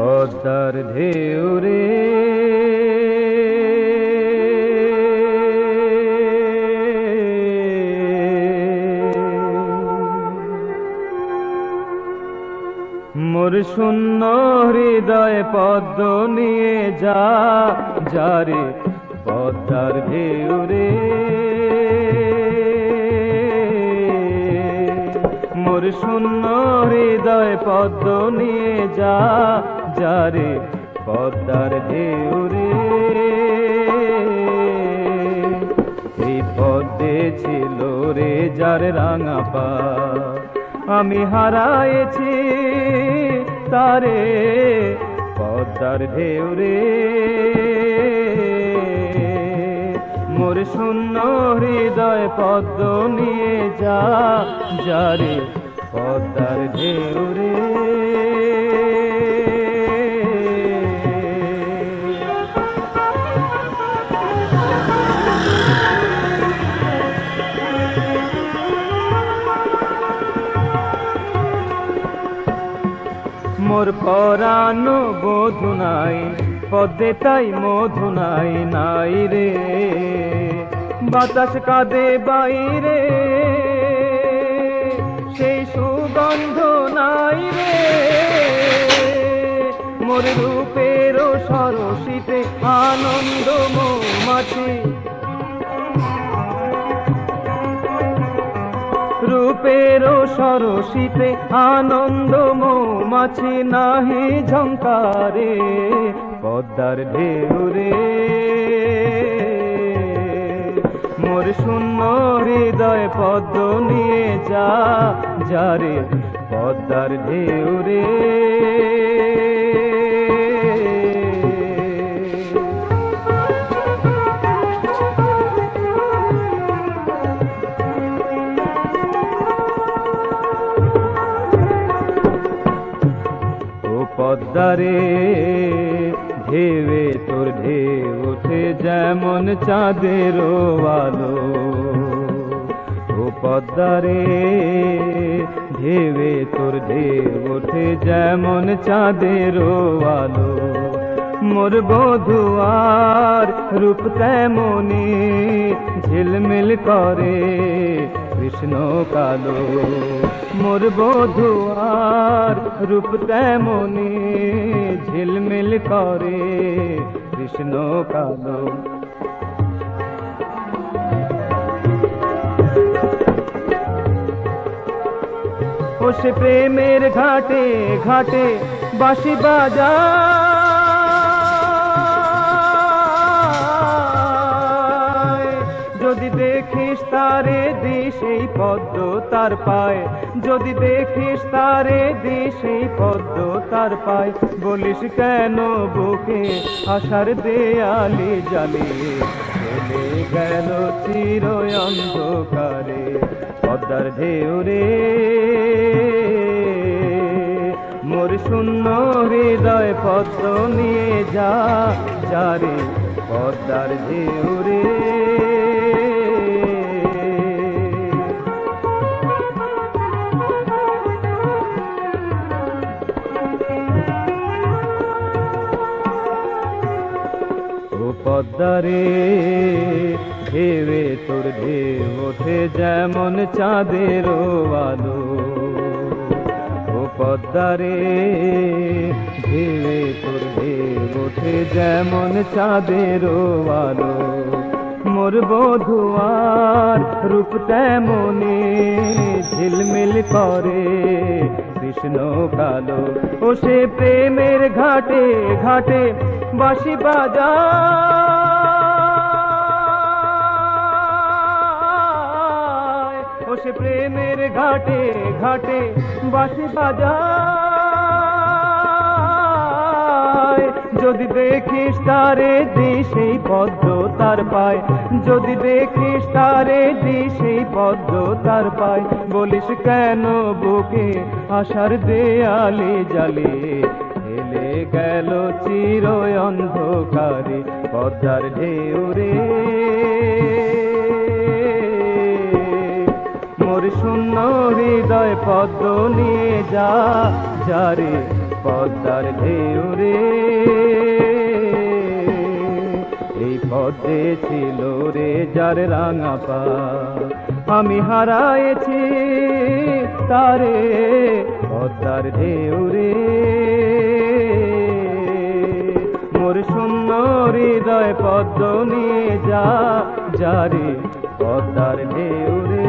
পদ্মার ঢেউ রে মোর শূন্য হৃদয় পদ্ম নিয়ে যা যারে পদ্মার ঢেউ রে মোর শূন্য হৃদয় পদ্ম নিয়ে যা যারে পদ্মার ঢেউ রে এই পদ্মে ছিল রে যার রাঙা পা আমি হারায়েছি তারে পদ্মার ঢেউ রে মোর শূন্য হৃদয় পদ্ম নিয়ে যা যারে পদ্মার ঢেউ রে মোর পরানো বধু নাই পদ্মে তাই মধু নাই নাই রে বাতাস কাঁদে বাইরে সেই সুগন্ধ নাই রে মোর রূপের সরসিতে আনন্দ মৌমাছি রূপের সরসিতে আনন্দ মৌমাছি নাহি ঝংকারে পদ্মার ঢেউ রে মোর শূন্য হৃদয় পদ্ম নিয়ে যা যারে পদ্মার ঢেউ রে পদ্মারে ঢেউে তোর ঢেউ ওঠে যেমন চাঁদের আলো ও পদ্মারে ঢেউে তোর ঢেউ ওঠে যেমন চাঁদের আলো মোর বধুয়ার রূপ তেমনি ঝিলমিল করে কৃষ্ণ কালো মোর বধুয়ার রূপ তেমনি ঝিলমিল করে কৃষ্ণ কালো ও সে প্রেমের ঘাটে ঘাটে বাঁশি বাজা যদি দেখিস তারে দিস এই পদ্ম তার পায় যদি দেখিস তারে দিস এই পদ্ম তার পায় বলিস কেন বুকে আশার দেয়ালি জ্বালিয়ে চলে গেল চির অন্ধকারে পদ্মার ঢেউ রে মোর শূন্য হৃদয় পদ্ম নিয়ে যা যারে পদ্মার ঢেউ রে পদ্মারে ঢেউে তোর ঢেউ ওঠে যেমন চাঁদের আলো ও পদ্মারে ঢেউে তোর ঢেউ ওঠে যেমন চাঁদের আলো মোর বধুয়ার রূপ তেমনি ঝিলমিল করে কৃষ্ণ কালো ও সে প্রেমের ঘাটে ঘাটে বাঁশি বাজা ও সে প্রেমের ঘাটে ঘাটে বাঁশি বাজা যদি দেখিস তারে দিস এই পদ্ম তার পায় যদি দেখিস তারে দিস এই পদ্ম তার পায় বলিস কেন বুকে আশার দেয়ালি জ্বালিয়ে হেলে গেল চির অন্ধকারে পদ্মার ঢেউ রে মোর শূন্য হৃদয় পদ্ম নিয়ে যা যারে পদ্মার ঢেউ রে, এই পদ্মে ছিল রে যার রাঙা পা, আমি হারায়েছি তারে পদ্মার ঢেউ রে। মোর শূন্য হৃদয় পদ্ম নিয়ে যা, যারে পদ্মার ঢেউ রে।